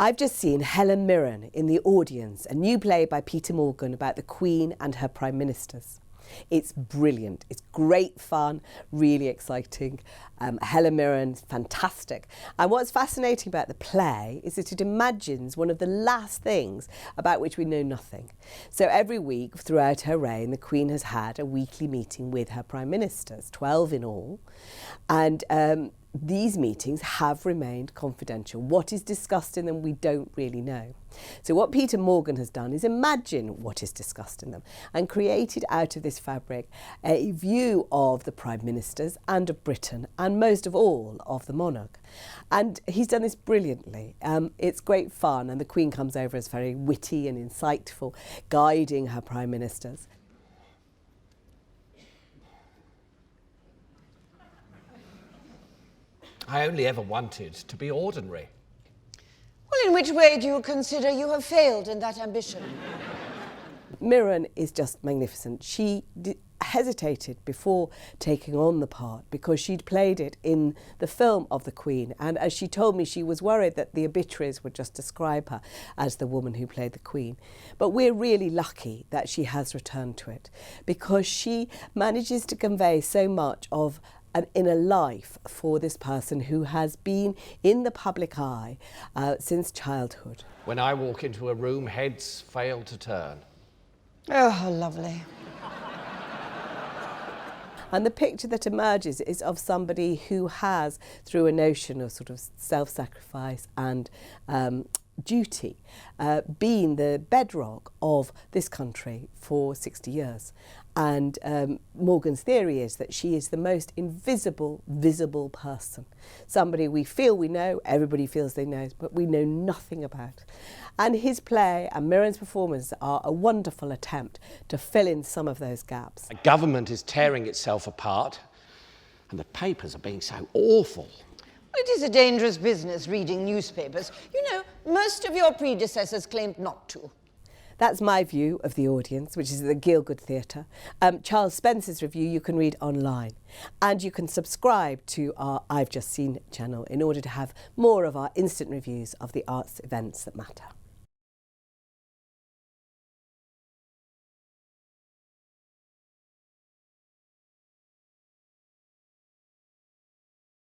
I've just seen Helen Mirren in the audience, a new play by Peter Morgan about the Queen and her Prime Ministers. It's brilliant. It's great fun, really exciting. Helen Mirren's fantastic. And what's fascinating about the play is that it imagines one of the last things about which we know nothing. So every week throughout her reign, the Queen has had a weekly meeting with her Prime Ministers, 12 in all. And these meetings have remained confidential. What is discussed in them, we don't really know. So what Peter Morgan has done is imagine what is discussed in them and created out of this fabric a view of the Prime Ministers and of Britain and most of all of the monarch. And he's done this brilliantly. It's great fun, and the Queen comes over as very witty and insightful, guiding her Prime Ministers. I only ever wanted to be ordinary. Well, in which way do you consider you have failed in that ambition? Mirren is just magnificent. She hesitated before taking on the part because she'd played it in the film of the Queen, and as she told me, she was worried that the obituaries would just describe her as the woman who played the Queen. But we're really lucky that she has returned to it because she manages to convey so much of an inner life for this person who has been in the public eye since childhood. When I walk into a room, heads fail to turn. Oh, how lovely. And the picture that emerges is of somebody who has, through a notion of sort of self-sacrifice and duty, been the bedrock of this country for 60 years. And Morgan's theory is that she is the most invisible, visible person. Somebody we feel we know, everybody feels they know, but we know nothing about. And his play and Mirren's performance are a wonderful attempt to fill in some of those gaps. A government is tearing itself apart, and the papers are being so awful. It is a dangerous business, reading newspapers. You know, most of your predecessors claimed not to. That's my view of the audience, which is at the Gielgud Theatre. Charles Spencer's review you can read online. And you can subscribe to our I've Just Seen channel in order to have more of our instant reviews of the arts events that matter.